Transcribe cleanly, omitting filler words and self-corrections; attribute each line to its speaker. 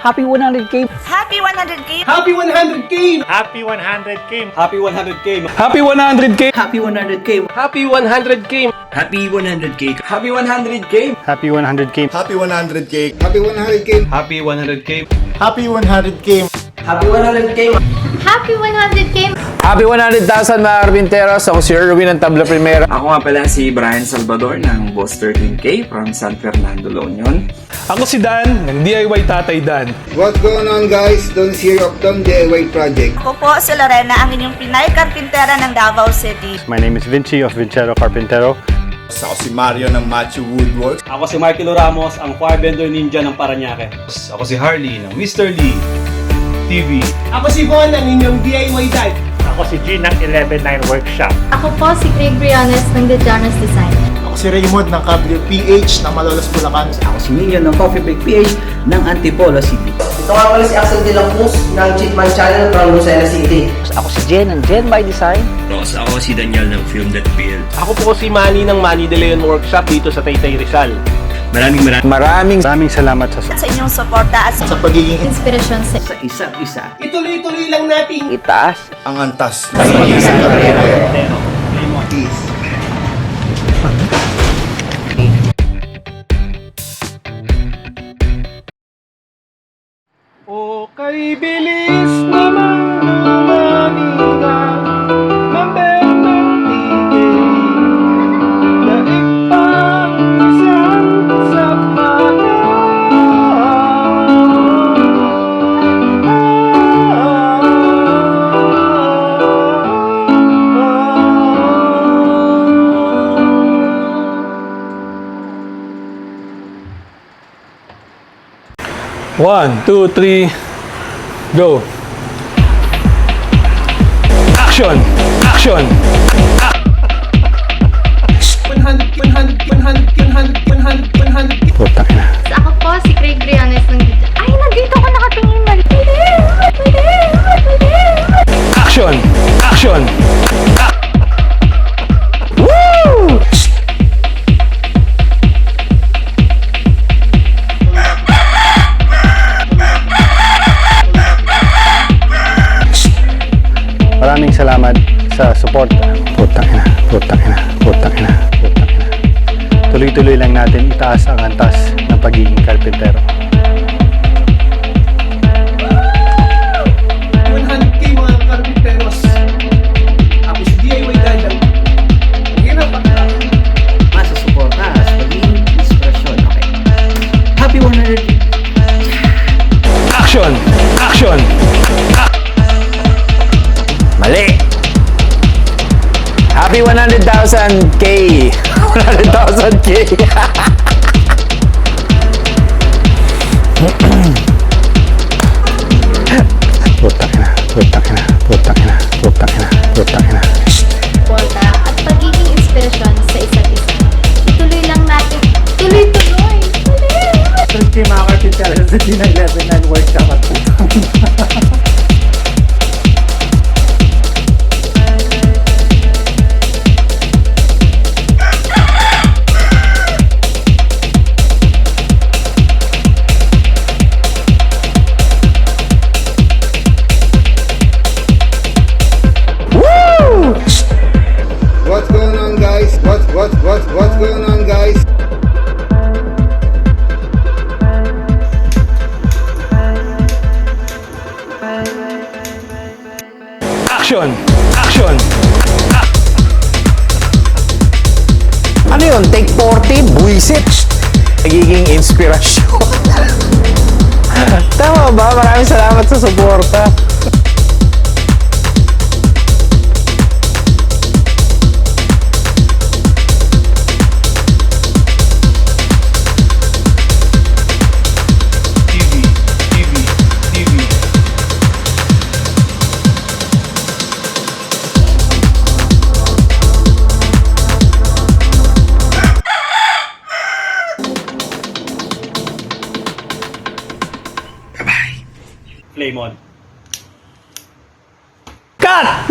Speaker 1: Happy 100K!
Speaker 2: Happy 100K!
Speaker 3: Happy 100K!
Speaker 4: Happy 100K!
Speaker 1: Happy 100K!
Speaker 3: Happy 100K!
Speaker 1: Happy 100K!
Speaker 3: Happy 100K!
Speaker 5: Happy 100K!
Speaker 1: Happy 100K!
Speaker 4: Happy 100K!
Speaker 6: Happy 100K!
Speaker 7: Happy 100K!
Speaker 1: Happy 100K!
Speaker 6: Happy 100K!
Speaker 7: Happy 100K!
Speaker 8: Happy 100K!
Speaker 9: Happy 100,000 mga Karpinteros! Ako si Irwin ng Tabla Primera.
Speaker 5: Ako nga pala si Bryan Salvador ng Boss 13K from San Fernando, La Union.
Speaker 3: Ako si Dan ng DIY Tatay Dan.
Speaker 7: What's going on guys? Don here of Tom DIY Project.
Speaker 2: Ako po si Lorena, ang inyong Pinay Karpintera ng Davao City.
Speaker 4: My name is Vinchi of Vinchero, Karpintero.
Speaker 6: Ako si Mario ng MaCho Woodworks.
Speaker 10: Ako si Marcky Ramos, ang choir vendor ninja ng Paranaque.
Speaker 11: Ako si Harley ng Mr. Lee TV.
Speaker 3: Ako si Bon ng inyong DIY Dad.
Speaker 4: Ako si G ng 11-9 Workshop.
Speaker 8: Ako po si Kraig ng The Jonas Design.
Speaker 6: Ako si Raymond ng Cablirph PH ng Malolos, Bulacan.
Speaker 1: Ako si Niño ng Coffee Break PH ng Antipolo City.
Speaker 12: Ito nga pala si Axl ng Chit-man channel from Lucena City.
Speaker 1: Ako si Jen ng Jen by Design.
Speaker 5: Ako si Daniel ng Film.pl.
Speaker 3: Ako po si Manny ng Manny De Leon Workshop dito sa Taytay Rizal.
Speaker 9: Maraming
Speaker 4: salamat sa
Speaker 2: Sa inyong suporta at
Speaker 6: Sa pagiging
Speaker 8: Inspirasyon sa
Speaker 1: sa isa't isa.
Speaker 3: Ituloy-tuloy lang natin.
Speaker 1: Itaas
Speaker 6: ang antas.
Speaker 3: O kay bilis naman lumanina, number ng tigil, daig pang isang sa mata.
Speaker 11: One, two, three, go! Action! Action!
Speaker 3: 100.
Speaker 4: Putang ina.
Speaker 8: Ako po si Kraig ng The Ay, nandito ako nakatingin mali.
Speaker 11: Action! Action! Woo!
Speaker 4: Maraming salamat sa support. Putang ina. Putang ina. Putang ina. Putang ina. Tuloy-tuloy lang natin itaas ang antas ng pagiging karpintero.
Speaker 3: 100K mga Karpinteros. Ako si DIY Dad. Ang hirap ang
Speaker 1: Masa suporta sa pagiging inspirasyon. Okay. Happy 100K!
Speaker 11: Action! Action!
Speaker 9: Mali! Happy 100,000K! 100,000K!
Speaker 4: Putang ina. Putang ina. Putang ina. Putang ina. Putang ina.
Speaker 8: Suporta at pagiging inspirasyon sa isa't isa. Ituloy lang natin. Tuloy-tuloy!
Speaker 1: Thank you mga Karpinteros sa D11 and Workshop at
Speaker 7: What's going on guys? What's going on guys?
Speaker 11: Action! Action!
Speaker 9: Ano yun? Take 40? Buisit? Nagiging inspirasyon. Tama ba? Maraming salamat sa suporta.
Speaker 11: TV.
Speaker 10: Flame on.
Speaker 11: Cut!